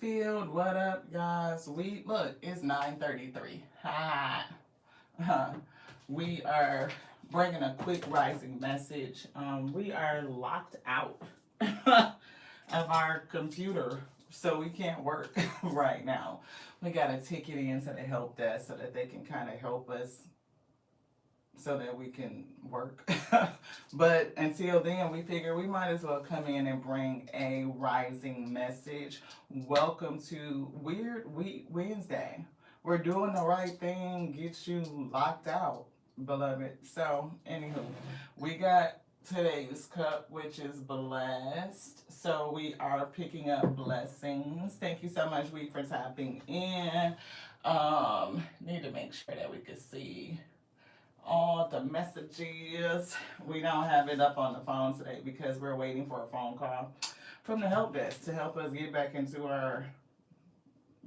Field, what up, guys? Look, it's 9:33. Hi. We are bringing a quick rising message. We are locked out of our computer, so we can't work right now. We got to ticket into the help desk so that they can kind of help us so that we can work. But until then, we figure we might as well come in and bring a rising message. Welcome to Weird Week Wednesday. We're doing the right thing, get you locked out, beloved. So, anywho, we got today's cup, which is blessed. So, we are picking up blessings. Thank you so much, Week, for tapping in. Need to make sure that we can see all the messages. We don't have it up on the phone today because we're waiting for a phone call from the help desk to help us get back into our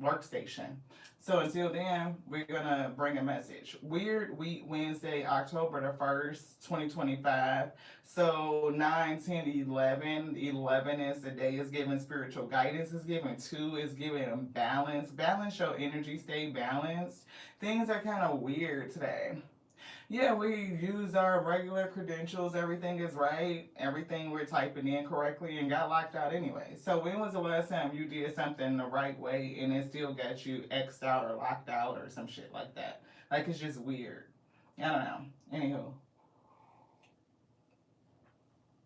workstation. So until then, we're gonna bring a message. Weird Week Wednesday, October the 1st, 2025. So 9, 10, 11. 11 is the day is giving spiritual guidance, is giving 2 is giving balance. Balance your energy, stay balanced. Things are kind of weird today. Yeah, we use our regular credentials. Everything is right. Everything we're typing in correctly and got locked out anyway. So when was the last time you did something the right way and it still got you X'd out or locked out or some shit like that? Like, it's just weird. I don't know.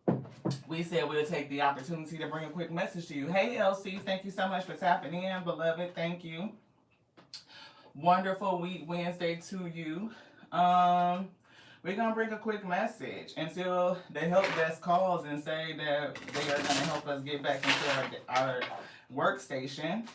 Anywho, we said we'll take the opportunity to bring a quick message to you. Hey, LC, thank you so much for tapping in, beloved. Thank you. Wonderful Week Wednesday to you. We're gonna bring a quick message until the help desk calls and say that they are gonna help us get back into our workstation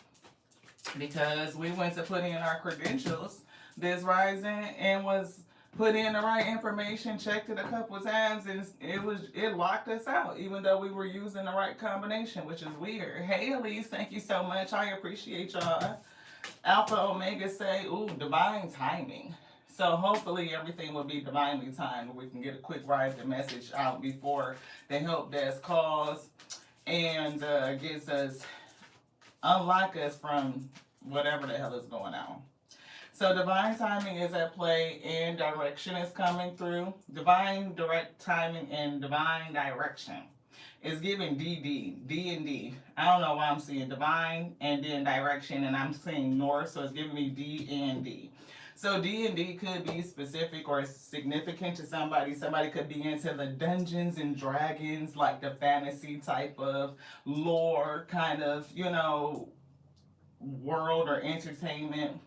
because we went to put in our credentials this rising and was put in the right information, checked it a couple times, and it locked us out, even though we were using the right combination, which is weird. Hey Elise, thank you so much. I appreciate y'all. Alpha Omega say, ooh, divine timing. So hopefully everything will be divinely timed where we can get a quick rising message out before the help desk calls and gets us, unlock us from whatever the hell is going on. So divine timing is at play and direction is coming through. Divine direct timing and divine direction is giving D and D. I don't know why I'm seeing divine and then direction and I'm seeing north, so it's giving me D and D. So D and D could be specific or significant to somebody. Somebody could be into the Dungeons and Dragons, like the fantasy type of lore kind of, world or entertainment.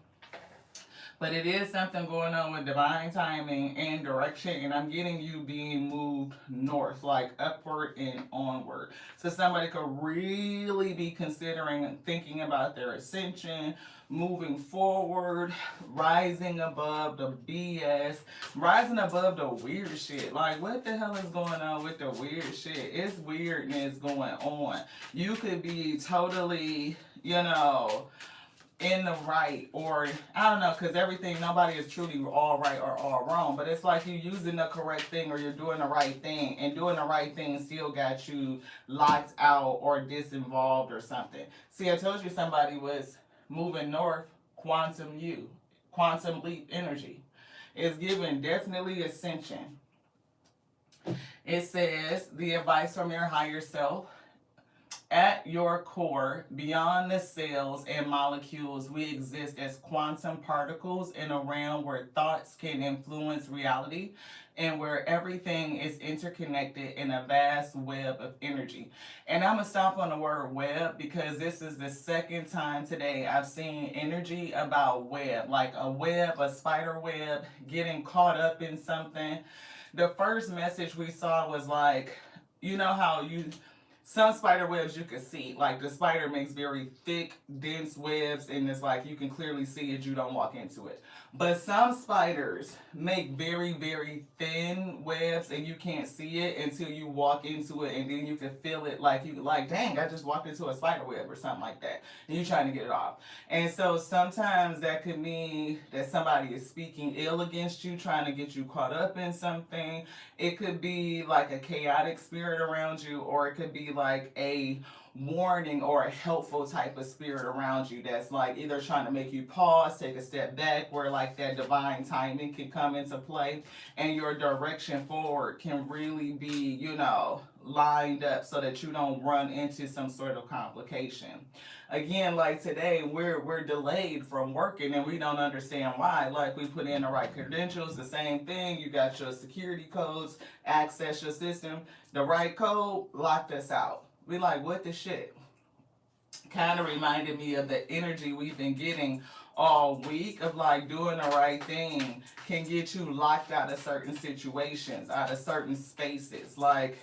But it is something going on with divine timing and direction, and I'm getting you being moved north, like upward and onward. So somebody could really be considering and thinking about their ascension, moving forward, rising above the BS, rising above the weird shit. Like, what the hell is going on with the weird shit? It's weirdness going on. You could be totally, in the right, or I don't know, because nobody is truly all right or all wrong, but it's like you're using the correct thing or you're doing the right thing, and doing the right thing still got you locked out or disinvolved or something. See, I told you somebody was moving north, quantum leap energy. It's giving definitely ascension. It says the advice from your higher self. At your core, beyond the cells and molecules, we exist as quantum particles in a realm where thoughts can influence reality and where everything is interconnected in a vast web of energy. And I'm going to stop on the word web because this is the second time today I've seen energy about web, like a web, a spider web, getting caught up in something. The first message we saw was like, how some spider webs you can see, like the spider makes very thick, dense webs, and it's like you can clearly see it, you don't walk into it. But some spiders make very, very thin webs, and you can't see it until you walk into it, and then you can feel it like, dang, I just walked into a spider web or something like that, and you're trying to get it off. And so sometimes that could mean that somebody is speaking ill against you, trying to get you caught up in something. It could be like a chaotic spirit around you, or it could be like a warning or a helpful type of spirit around you that's like either trying to make you pause, take a step back, where like that divine timing can come into play and your direction forward can really be, lined up so that you don't run into some sort of complication. Again, like today, we're delayed from working and we don't understand why. Like we put in the right credentials, the same thing. You got your security codes, access your system, the right code locked us out. We like, what the shit? Kind of reminded me of the energy we've been getting all week of like doing the right thing can get you locked out of certain situations, out of certain spaces. Like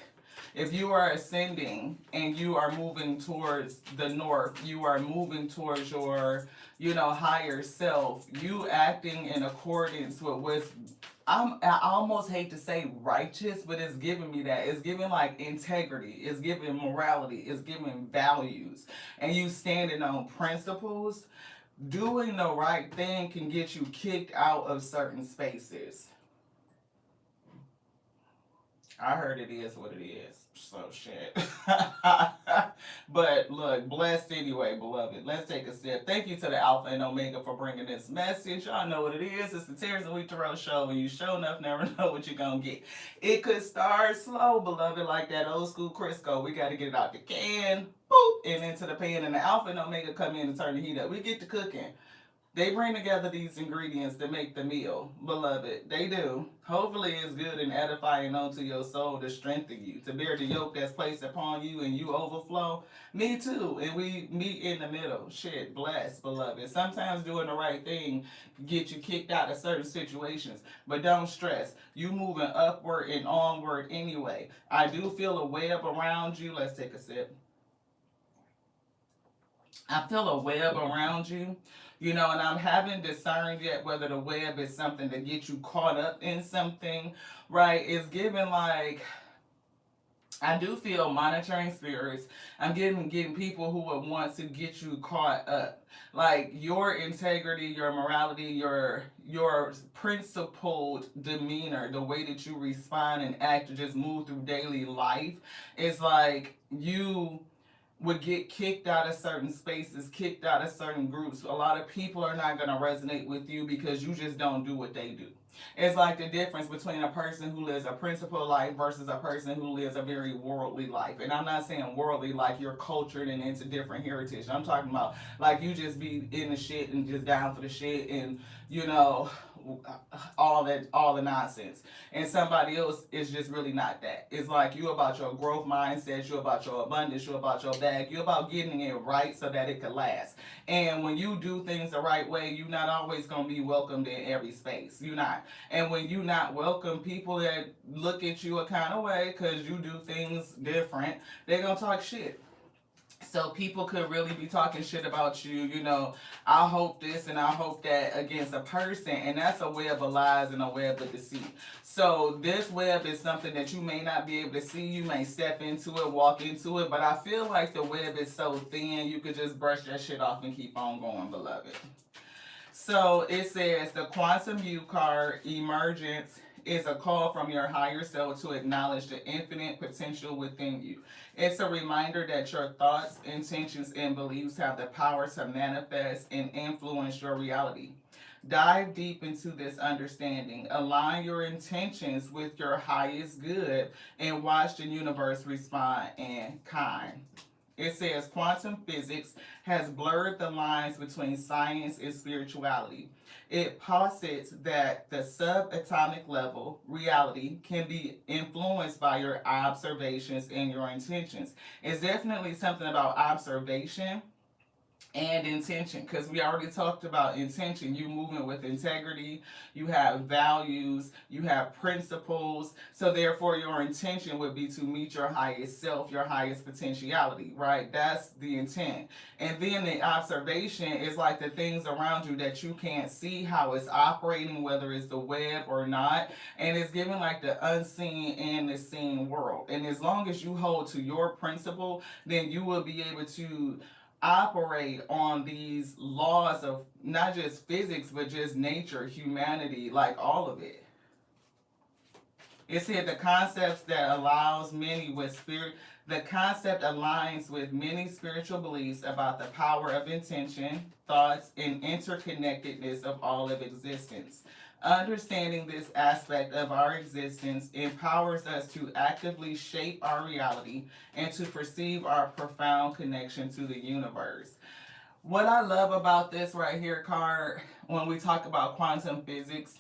if you are ascending and you are moving towards the north, you are moving towards your, higher self, you acting in accordance with what's I almost hate to say righteous, but it's giving me that. It's giving like integrity. It's giving morality. It's giving values. And you standing on principles. Doing the right thing can get you kicked out of certain spaces. I heard it is what it is. So shit. But look, blessed anyway, beloved. Let's take a sip. Thank you to the Alpha and Omega for bringing this message. Y'all know what it is. It's the Tears and Wheat Tarot Show, and you sure enough never know what you're gonna get. It could start slow, beloved, like that old school Crisco. We got to get it out the can, boop, and into the pan, and the Alpha and Omega come in and turn the heat up. We get to cooking. They bring together these ingredients to make the meal, beloved. They do. Hopefully it's good and edifying unto your soul to strengthen you, to bear the yoke that's placed upon you and you overflow. Me too. And we meet in the middle. Shit, blessed, beloved. Sometimes doing the right thing get you kicked out of certain situations. But don't stress. You moving upward and onward anyway. I do feel a web around you. Let's take a sip. I feel a web around you. And I haven't discerned yet whether the web is something to get you caught up in something, right? It's given like, I do feel monitoring spirits. I'm getting people who would want to get you caught up. Like your integrity, your morality, your principled demeanor, the way that you respond and act to just move through daily life is like you would get kicked out of certain spaces, kicked out of certain groups. A lot of people are not going to resonate with you because you just don't do what they do. It's like the difference between a person who lives a principled life versus a person who lives a very worldly life. And I'm not saying worldly like you're cultured and into different heritage. I'm talking about like you just be in the shit and just down for the shit and, all the nonsense. And somebody else is just really not that. It's like you about your growth mindset, you about your abundance, you about your bag, you about getting it right so that it could last. And when you do things the right way, you're not always gonna be welcomed in every space. You're not. And when you not welcome, people that look at you a kind of way because you do things different, they're gonna talk shit. So people could really be talking shit about you, I hope this and I hope that against a person. And that's a web of lies and a web of deceit. So this web is something that you may not be able to see. You may step into it, walk into it. But I feel like the web is so thin, you could just brush that shit off and keep on going, beloved. So it says the Quantum U card, Emergence, is a call from your higher self to acknowledge the infinite potential within you. It's a reminder that your thoughts, intentions, and beliefs have the power to manifest and influence your reality. Dive deep into this understanding. Align your intentions with your highest good and watch the universe respond in kind. It says quantum physics has blurred the lines between science and spirituality. It posits that the subatomic level reality can be influenced by your observations and your intentions. It's definitely something about observation and intention, because we already talked about intention. You moving with integrity, you have values, you have principles, so therefore your intention would be to meet your highest self, your highest potentiality, right? That's the intent. And then the observation is like the things around you that you can't see how it's operating, whether it's the web or not, and it's given like the unseen and the seen world. And as long as you hold to your principle, then you will be able to operate on these laws of not just physics but just nature, humanity, like all of it. It said the concepts that allows many with spirit The concept aligns with many spiritual beliefs about the power of intention, thoughts, and interconnectedness of all of existence. Understanding this aspect of our existence empowers us to actively shape our reality and to perceive our profound connection to the universe. What I love about this right here card, when we talk about quantum physics,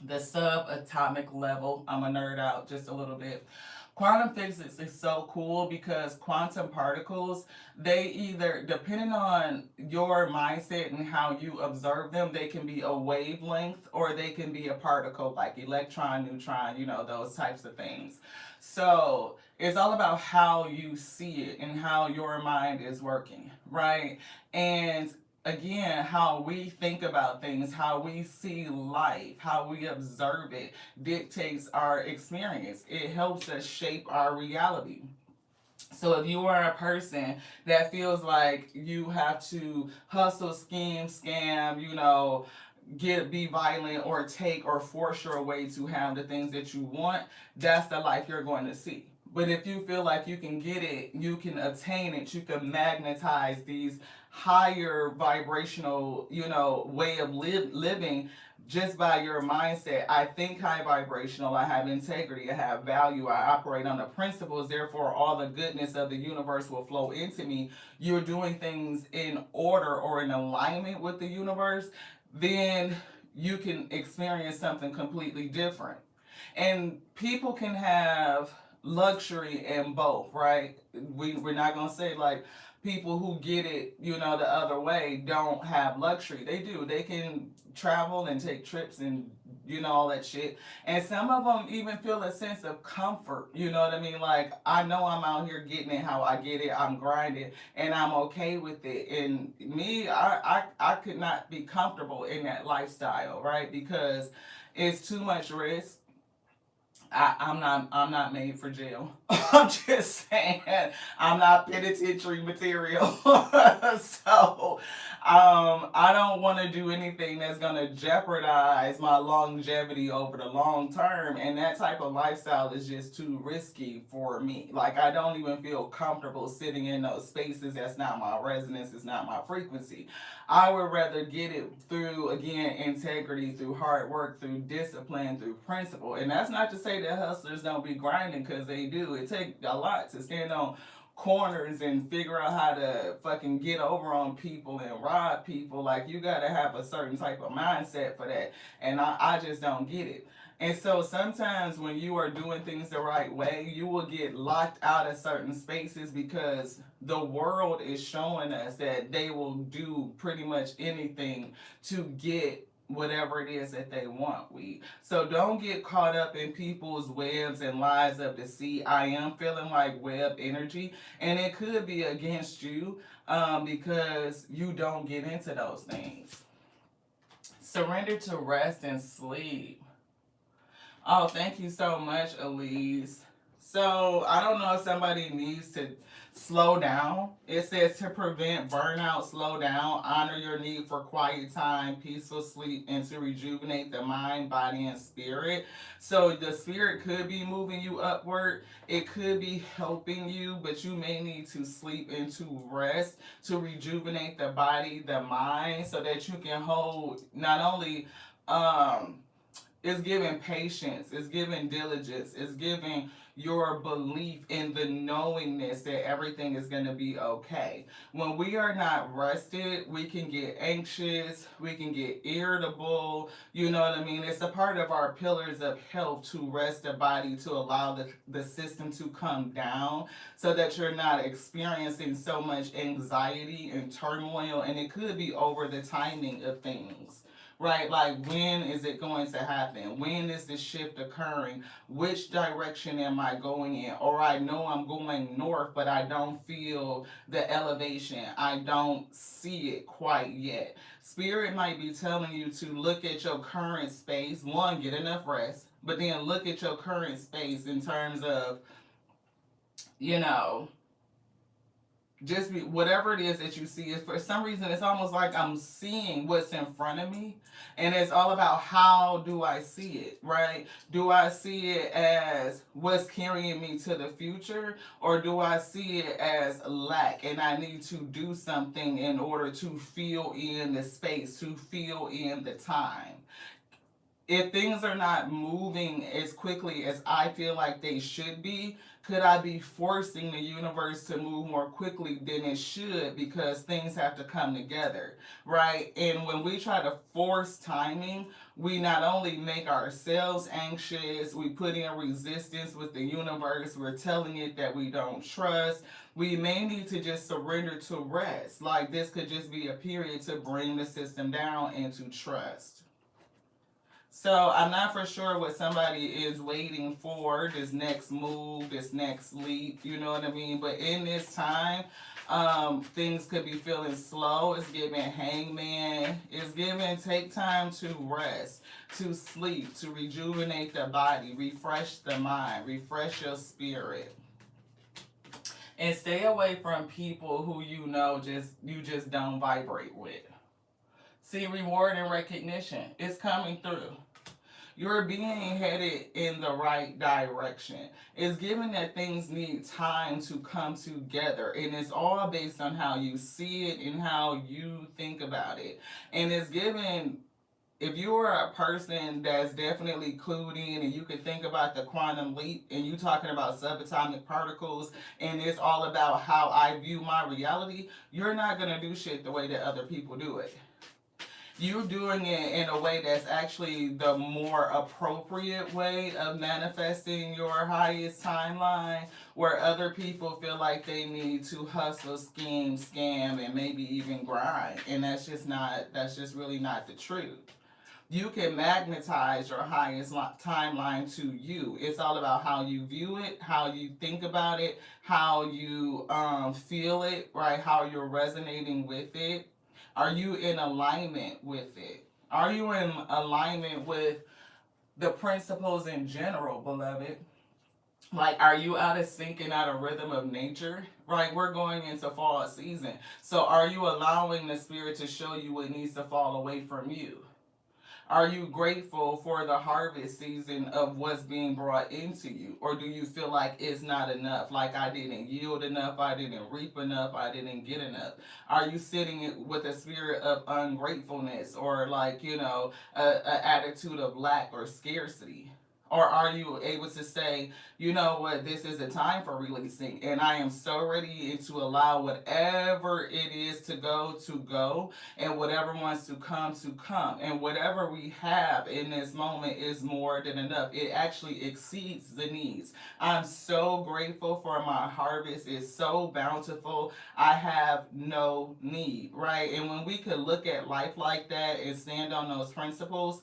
the subatomic level, I'm a nerd out just a little bit. Quantum physics is so cool because quantum particles, they either, depending on your mindset and how you observe them, they can be a wavelength or they can be a particle like electron, neutron, those types of things. So it's all about how you see it and how your mind is working, right? And again, how we think about things, how we see life, how we observe it dictates our experience. It helps us shape our reality. So if you are a person that feels like you have to hustle, scheme, scam, be violent or take or force your way to have the things that you want, that's the life you're going to see. But if you feel like you can get it, you can attain it, you can magnetize these higher vibrational, way of living just by your mindset. I think high vibrational, I have integrity, I have value, I operate on the principles, therefore all the goodness of the universe will flow into me. You're doing things in order or in alignment with the universe, then you can experience something completely different. And people can have luxury in both, right? We're not going to say like people who get it, the other way don't have luxury. They do. They can travel and take trips and all that shit. And some of them even feel a sense of comfort. You know what I mean? Like, I know I'm out here getting it how I get it. I'm grinding and I'm okay with it. And me, I could not be comfortable in that lifestyle, right? Because it's too much risk. I'm not made for jail. I'm just saying I'm not penitentiary material. So I don't want to do anything that's gonna jeopardize my longevity over the long term, and that type of lifestyle is just too risky for me. Like, I don't even feel comfortable sitting in those spaces. That's not my resonance, it's not my frequency. I would rather get it through, again, integrity, through hard work, through discipline, through principle. And that's not to say that hustlers don't be grinding, because they do. It takes a lot to stand on corners and figure out how to fucking get over on people and rob people. Like, you gotta have a certain type of mindset for that. And I just don't get it. And so sometimes when you are doing things the right way, you will get locked out of certain spaces because the world is showing us that they will do pretty much anything to get whatever it is that they want. So don't get caught up in people's webs and lies of deceit. I am feeling like web energy, and it could be against you because you don't get into those things. Surrender to rest and sleep. Oh, thank you so much, Elise. So I don't know if somebody needs to slow down. It says to prevent burnout, slow down, honor your need for quiet time, peaceful sleep, and to rejuvenate the mind, body, and spirit. So the spirit could be moving you upward. It could be helping you, but you may need to sleep and to rest to rejuvenate the body, the mind, so that you can hold not only it's giving patience, it's giving diligence, it's giving your belief in the knowingness that everything is going to be okay. When we are not rested, we can get anxious, we can get irritable, you know what I mean? It's a part of our pillars of health to rest the body, to allow the system to come down so that you're not experiencing so much anxiety and turmoil, and it could be over the timing of things. Right, like, when is it going to happen? When is the shift occurring? Which direction am I going in? Or I know I'm going north, but I don't feel the elevation. I don't see it quite yet. Spirit might be telling you to look at your current space. One, get enough rest, but then look at your current space in terms of, you know, just be whatever it is that you see. Is for some reason it's almost like I'm seeing what's in front of me, and it's all about how do I see it, right? Do I see it as what's carrying me to the future, or do I see it as lack and I need to do something in order to fill in the space, to fill in the time? If things are not moving as quickly as I feel like they should be, could I be forcing the universe to move more quickly than it should because things have to come together, right? And when we try to force timing, we not only make ourselves anxious, we put in resistance with the universe, we're telling it that we don't trust. We may need to just surrender to rest. Like this could just be a period to bring the system down and to trust. So I'm not for sure what somebody is waiting for, this next move, this next leap, you know what I mean? But in this time, things could be feeling slow. It's giving hangman. It's giving take time to rest, to sleep, to rejuvenate the body, refresh the mind, refresh your spirit. And stay away from people who you just don't vibrate with. See, reward and recognition is coming through. You're being headed in the right direction. It's given that things need time to come together, and it's all based on how you see it and how you think about it. And it's given, if you are a person that's definitely clued in and you can think about the quantum leap and you talking about subatomic particles and it's all about how I view my reality, you're not going to do shit the way that other people do it. You're doing it in a way that's actually the more appropriate way of manifesting your highest timeline, where other people feel like they need to hustle, scheme, scam, and maybe even grind. And that's just really not the truth. You can magnetize your highest timeline to you. It's all about how you view it, how you think about it, how you feel it, right? How you're resonating with it. Are you in alignment with it? Are you in alignment with the principles in general, beloved? Like, are you out of sync and out of rhythm of nature? Right, we're going into fall season. So are you allowing the spirit to show you what needs to fall away from you? Are you grateful for the harvest season of what's being brought into you? Or do you feel like it's not enough? Like I didn't yield enough, I didn't reap enough, I didn't get enough? Are you sitting with a spirit of ungratefulness or like, a attitude of lack or scarcity? Or are you able to say, you know what, this is a time for releasing, and I am so ready to allow whatever it is to go, and whatever wants to come, and whatever we have in this moment is more than enough. It actually exceeds the needs. I'm so grateful for my harvest. It's so bountiful. I have no need, right? And when we could look at life like that and stand on those principles,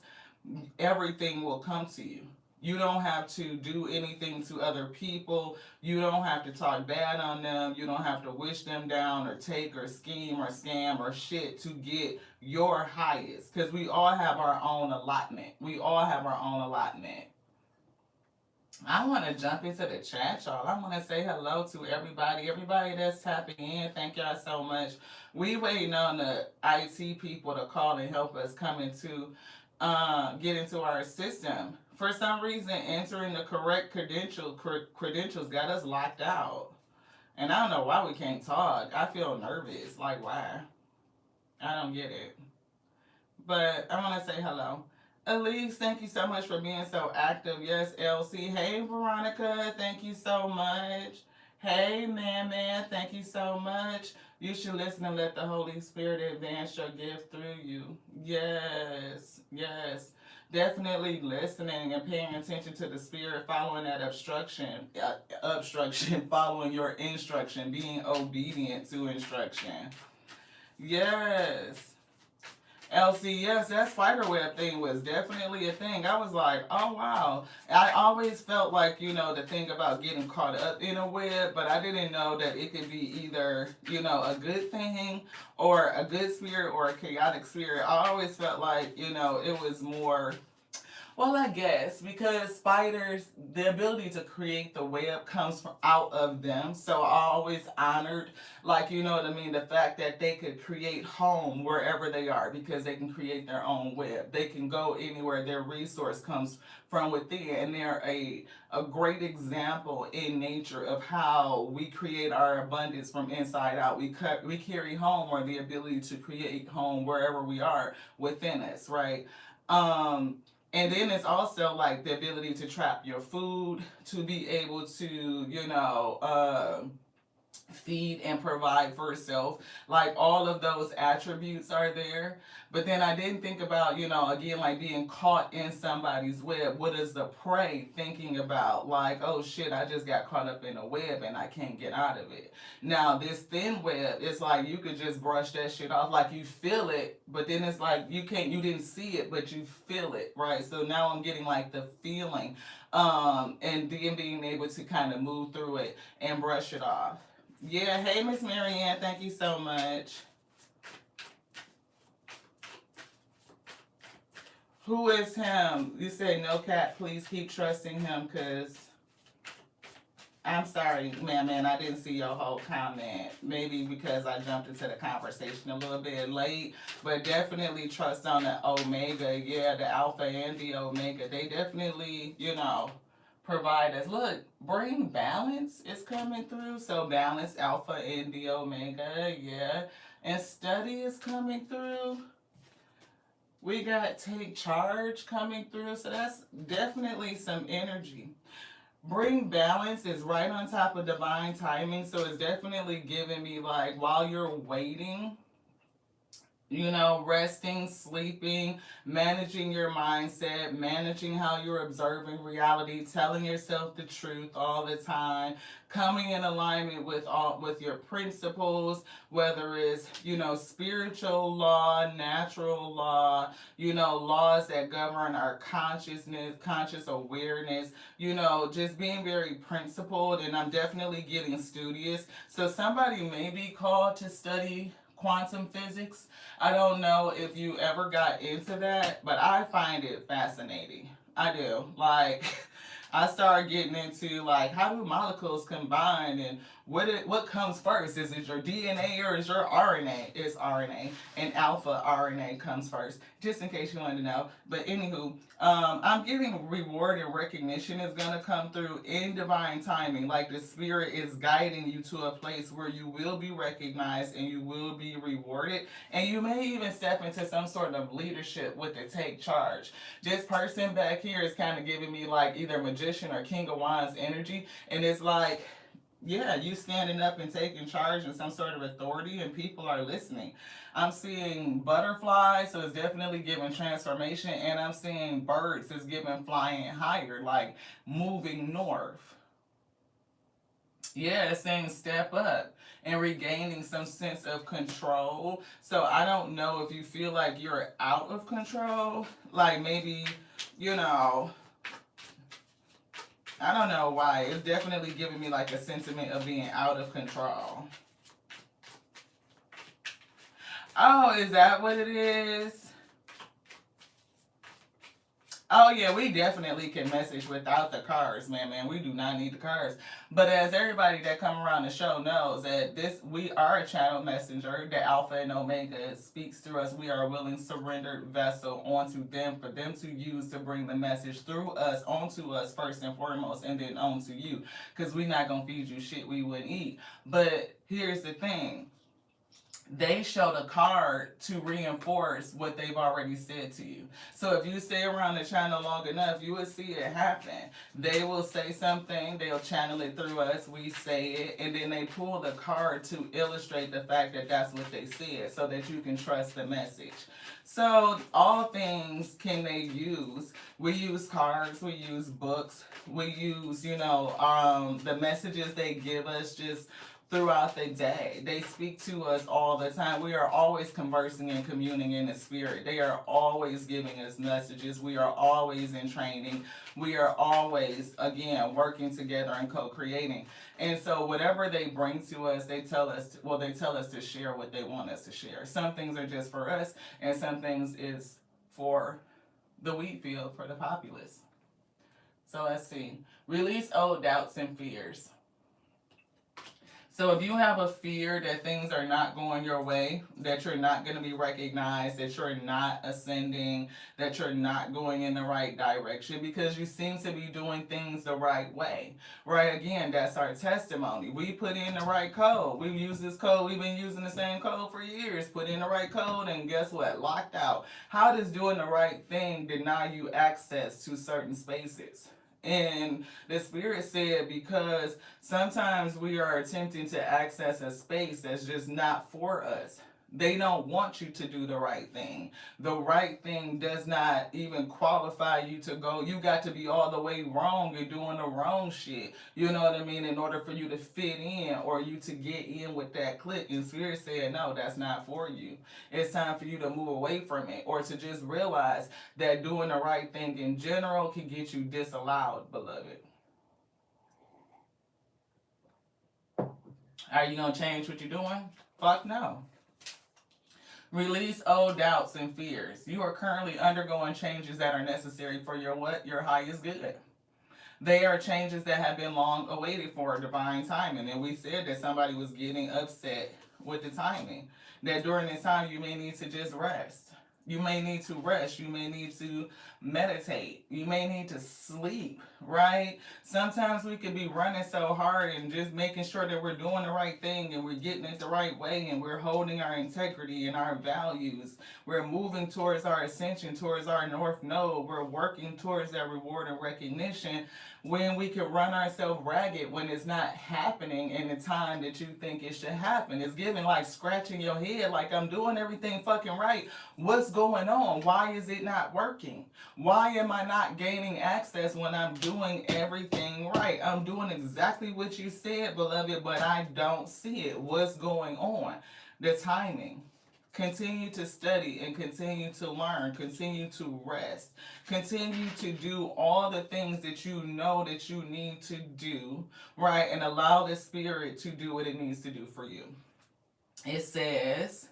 everything will come to you. You don't have to do anything to other people. You don't have to talk bad on them. You don't have to wish them down or take or scheme or scam or shit to get your highest. Because we all have our own allotment. We all have our own allotment. I want to jump into the chat, y'all. I want to say hello to everybody. Everybody that's tapping in, thank y'all so much. We waiting on the IT people to call and help us come into, get into our system. For some reason, entering the correct credentials got us locked out. And I don't know why we can't talk. I feel nervous. Like, why? I don't get it. But I want to say hello. Elise, thank you so much for being so active. Yes, Elsie. Hey, Veronica, thank you so much. Hey, man, thank you so much. You should listen and let the Holy Spirit advance your gift through you. Yes, yes. Definitely listening and paying attention to the Spirit, following that obstruction, following your instruction, being obedient to instruction. Yes. Elsie, yes, that spider web thing was definitely a thing. I was like, oh wow. I always felt like, the thing about getting caught up in a web, but I didn't know that it could be either, a good thing or a good spirit or a chaotic spirit. I always felt like, it was more Well, I guess because spiders, the ability to create the web comes from out of them. So I always honored, like, you know what I mean, the fact that they could create home wherever they are because they can create their own web. They can go anywhere their resource comes from within, and they're a great example in nature of how we create our abundance from inside out. We carry home, or the ability to create home wherever we are within us, right? Um, and then it's also like the ability to trap your food, to be able to, feed and provide for herself. Like all of those attributes are there. But then I didn't think about, again, like being caught in somebody's web. What is the prey thinking about? Like, oh shit, I just got caught up in a web and I can't get out of it. Now, this thin web, it's like you could just brush that shit off. Like you feel it, but then it's like you didn't see it, but you feel it, right? So now I'm getting like the feeling, and then being able to kind of move through it and brush it off. Yeah, hey Miss Marianne, thank you so much. Who is him? You say no cat, please keep trusting him, cause I'm sorry, man, I didn't see your whole comment. Maybe because I jumped into the conversation a little bit late, but definitely trust on the Omega. Yeah, the Alpha and the Omega. They definitely, provide us. Look, bring balance is coming through. So balance, Alpha and the Omega. Yeah. And study is coming through. We got take charge coming through. So that's definitely some energy. Bring balance is right on top of divine timing. So it's definitely giving me like while you're waiting, resting, sleeping, managing your mindset, managing how you're observing reality, telling yourself the truth all the time, coming in alignment with your principles, whether it's, spiritual law, natural law, laws that govern our consciousness, conscious awareness, just being very principled. And I'm definitely getting studious. So somebody may be called to study quantum physics. I don't know if you ever got into that, but I find it fascinating. I do. Like, I started getting into like how do molecules combine and what comes first? Is it your DNA or is your RNA? It's RNA, and alpha RNA comes first. Just in case you wanted to know. But anywho, I'm getting reward and recognition is gonna come through in divine timing. Like the spirit is guiding you to a place where you will be recognized and you will be rewarded, and you may even step into some sort of leadership with the take charge. This person back here is kind of giving me like either magician or king of wands energy, and it's like, yeah, you standing up and taking charge and some sort of authority, and people are listening. I'm seeing butterflies, so it's definitely giving transformation, and I'm seeing birds, it's giving flying higher, like moving north. Yeah, it's saying step up and regaining some sense of control. So I don't know if you feel like you're out of control, like maybe, you know, I don't know why. It's definitely giving me like a sentiment of being out of control. Oh, is that what it is? Oh yeah, we definitely can message without the cards, man. We do not need the cards. But as everybody that come around the show knows that we are a channel messenger. The Alpha and Omega speaks through us. We are a willing surrendered vessel onto them for them to use to bring the message through us onto us first and foremost, and then onto you. Because we're not gonna feed you shit we wouldn't eat. But here's the thing. They show the card to reinforce what they've already said to you. So if you stay around the channel long enough, you will see it happen. They will say something, they'll channel it through us, we say it, and then they pull the card to illustrate the fact that that's what they said so that you can trust the message. So all things can they use. We use cards, we use books, we use, the messages they give us just throughout the day. They speak to us all the time. We are always conversing and communing in the spirit. They are always giving us messages. We are always in training. We are always, again, working together and co-creating. And so whatever they bring to us, they tell us to share what they want us to share. Some things are just for us, and some things is for the wheat field for the populace. So let's see. Release old doubts and fears. So if you have a fear that things are not going your way, that you're not going to be recognized, that you're not ascending, that you're not going in the right direction because you seem to be doing things the right way, right? Again, that's our testimony. We put in the right code. We use this code. We've been using the same code for years. Put in the right code and guess what? Locked out. How does doing the right thing deny you access to certain spaces? And the Spirit said, because sometimes we are attempting to access a space that's just not for us. They don't want you to do the right thing. The right thing does not even qualify you to go. You got to be all the way wrong and doing the wrong shit. You know what I mean? In order for you to fit in or you to get in with that clique. And Spirit said, no, that's not for you. It's time for you to move away from it or to just realize that doing the right thing in general can get you disallowed, beloved. Are you going to change what you're doing? Fuck no. Release old doubts and fears. You are currently undergoing changes that are necessary for your what? Your highest good. They are changes that have been long awaited for divine timing. And we said that somebody was getting upset with the timing. That during this time you may need to just rest. You may need to rest. You may need to meditate. You may need to sleep, right? Sometimes we can be running so hard and just making sure that we're doing the right thing and we're getting it the right way and we're holding our integrity and our values. We're moving towards our ascension, towards our North Node. We're working towards that reward and recognition when we can run ourselves ragged when it's not happening in the time that you think it should happen. It's giving like scratching your head like I'm doing everything fucking right. What's going on? Why is it not working? Why am I not gaining access when I'm doing everything right? I'm doing exactly what you said, beloved, but I don't see it. What's going on? The timing. Continue to study and continue to learn. Continue to rest. Continue to do all the things that you know that you need to do, right? And allow the Spirit to do what it needs to do for you. It says,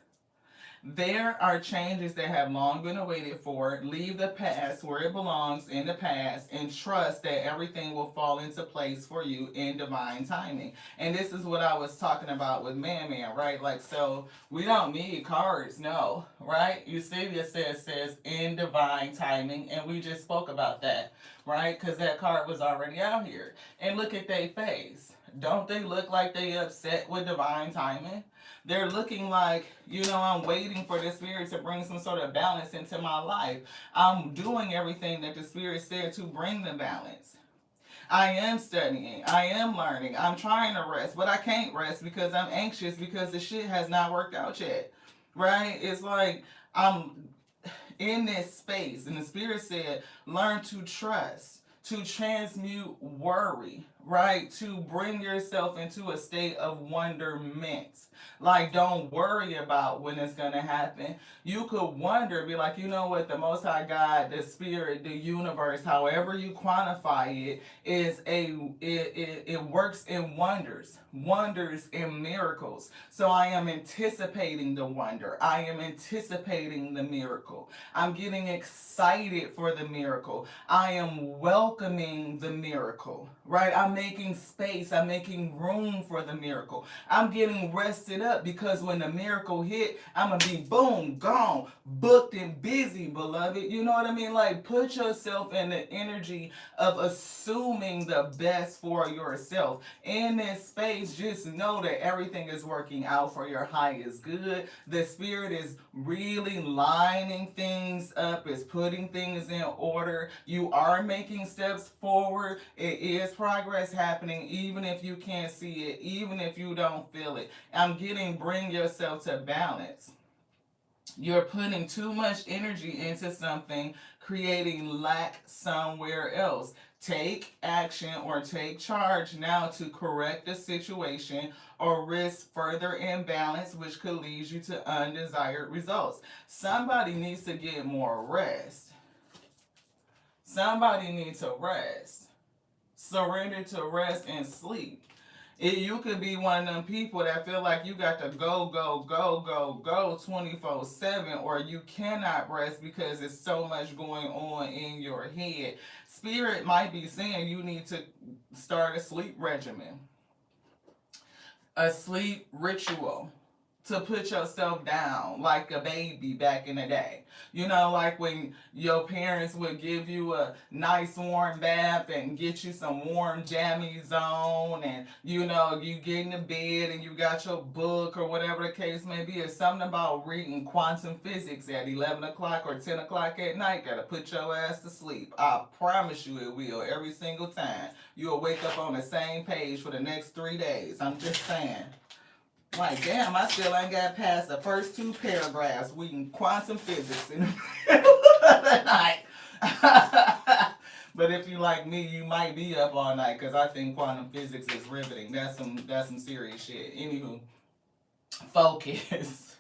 there are changes that have long been awaited for. Leave the past where it belongs in the past and trust that everything will fall into place for you in divine timing. And this is what I was talking about with Man, right? Like, so we don't need cards, no, right? You see, it says in divine timing, and we just spoke about that, right? Because that card was already out here. And look at their face. Don't they look like they upset with divine timing? They're looking like, you know, I'm waiting for the Spirit to bring some sort of balance into my life. I'm doing everything that the Spirit said to bring the balance. I am studying. I am learning. I'm trying to rest, but I can't rest because I'm anxious because the shit has not worked out yet. Right? It's like I'm in this space, and the Spirit said, learn to trust, to transmute worry, right? To bring yourself into a state of wonderment. Like, don't worry about when it's going to happen. You could wonder, be like, you know what, the Most High God, the Spirit, the universe, however you quantify it, is it works in wonders and miracles. So I am anticipating the wonder. I am anticipating the miracle. I'm getting excited for the miracle. I am welcoming the miracle, right? I'm making space. I'm making room for the miracle. I'm getting rested up because when the miracle hit, I'm going to be boom, gone, booked and busy, beloved. You know what I mean? Like, put yourself in the energy of assuming the best for yourself. In this space, just know that everything is working out for your highest good. The Spirit is really lining things up, is putting things in order. You are making steps forward. It is progress happening, even if you can't see it, even if you don't feel it. I'm getting bring yourself to balance. You're putting too much energy into something, creating lack somewhere else. Take action or take charge now to correct the situation or risk further imbalance, which could lead you to undesired results. Somebody needs to get more rest. Somebody needs to rest. Surrender to rest and sleep. You could be one of them people that feel like you got to go, go, go, go, go 24/7, or you cannot rest because there's so much going on in your head. Spirit might be saying you need to start a sleep regimen, a sleep ritual to put yourself down like a baby back in the day. You know, like when your parents would give you a nice warm bath and get you some warm jammies on, and you know, you get in the bed and you got your book or whatever the case may be. It's something about reading quantum physics at 11 o'clock or 10 o'clock at night that'll put your ass to sleep. I promise you it will, every single time. You'll wake up on the same page for the next 3 days. I'm just saying. Like, damn, I still ain't got past the first two paragraphs reading quantum physics in the middle of the night. But if you like me, you might be up all night because I think quantum physics is riveting. That's some serious shit. Anywho, focus.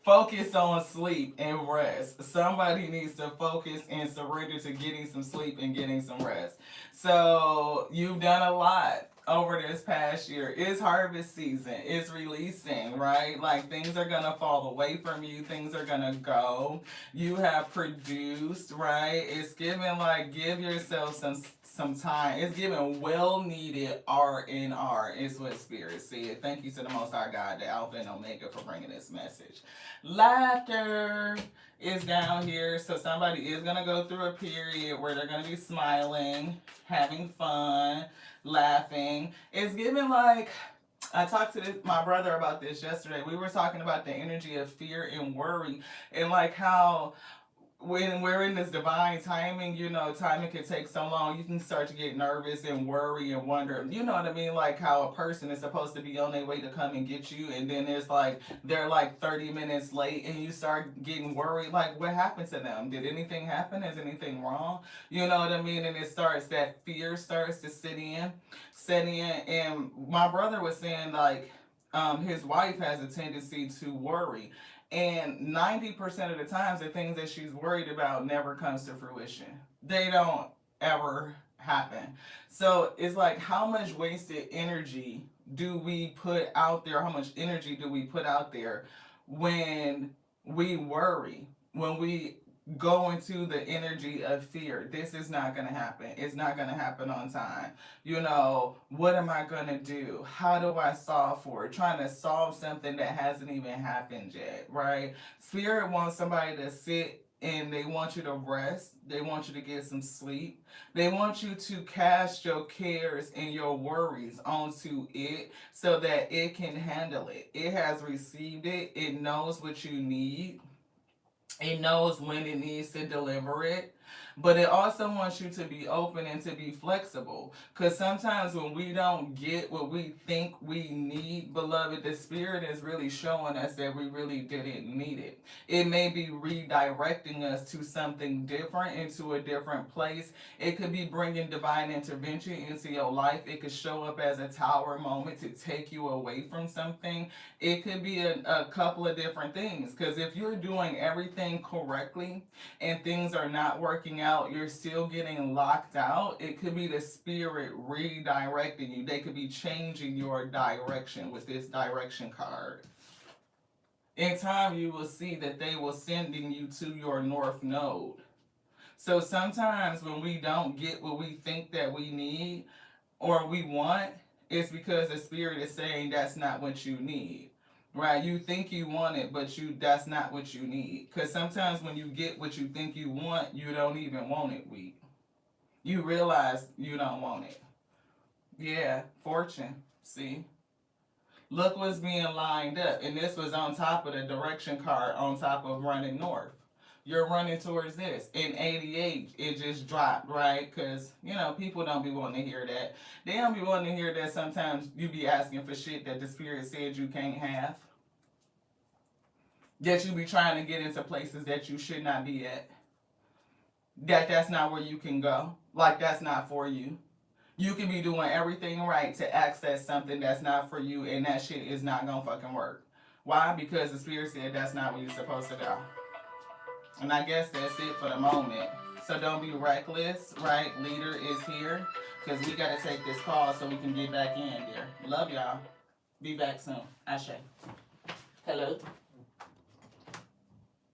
Focus on sleep and rest. Somebody needs to focus and surrender to getting some sleep and getting some rest. So you've done a lot over this past year. It's harvest season. It's releasing, right? Like things are gonna fall away from you. Things are gonna go. You have produced, right? It's giving like give yourself some time. It's giving well needed R&R is what Spirit said. Thank you to the Most High God, the Alpha and Omega, for bringing this message. Laughter is down here, so somebody is gonna go through a period where they're gonna be smiling, having fun, laughing. It's giving like I talked to my brother about this yesterday. We were talking about the energy of fear and worry, and like how when we're in this divine timing, you know, timing can take so long, you can start to get nervous and worry and wonder, you know what I mean? Like how a person is supposed to be on their way to come and get you, and then it's like they're like 30 minutes late, and you start getting worried, like what happened to them? Did anything happen? Is anything wrong? You know what I mean? And it starts, that fear starts to set in. And my brother was saying like, his wife has a tendency to worry, and 90% of the times, the things that she's worried about never comes to fruition. They don't ever happen. So it's like, how much wasted energy do we put out there? How much energy do we put out there when we worry? When we go into the energy of fear, this is not going to happen. It's not going to happen on time. You know, what am I going to do? How do I solve for it? Trying to solve something that hasn't even happened yet, right? Spirit wants somebody to sit and they want you to rest. They want you to get some sleep. They want you to cast your cares and your worries onto it so that it can handle it. It has received it. It knows what you need. It knows when it needs to deliver it, but it also wants you to be open and to be flexible. Because sometimes when we don't get what we think we need, beloved, the Spirit is really showing us that we really didn't need it. It may be redirecting us to something different, into a different place. It could be bringing divine intervention into your life. It could show up as a tower moment to take you away from something. It could be a couple of different things. Because if you're doing everything correctly and things are not working out, you're still getting locked out, it could be the Spirit redirecting you. They could be changing your direction with this direction card. In time, you will see that they will sending you to your north node. So sometimes when we don't get what we think that we need or we want, it's because the Spirit is saying that's not what you need. Right? You think you want it, but that's not what you need. Because sometimes when you get what you think you want, you don't even want it, you realize you don't want it. Yeah, fortune. See? Look what's being lined up. And this was on top of the direction card, on top of running north. You're running towards this. In 88, it just dropped, right? Because, you know, people don't be wanting to hear that. They don't be wanting to hear that sometimes you be asking for shit that the Spirit said you can't have. That you be trying to get into places that you should not be at. That's not where you can go. Like, that's not for you. You can be doing everything right to access something that's not for you, and that shit is not gonna fucking work. Why? Because the Spirit said that's not where you're supposed to go. And I guess that's it for the moment. So don't be reckless, right? Leader is here because we got to take this call so we can get back in there. Love y'all. Be back soon. Ashe. Hello.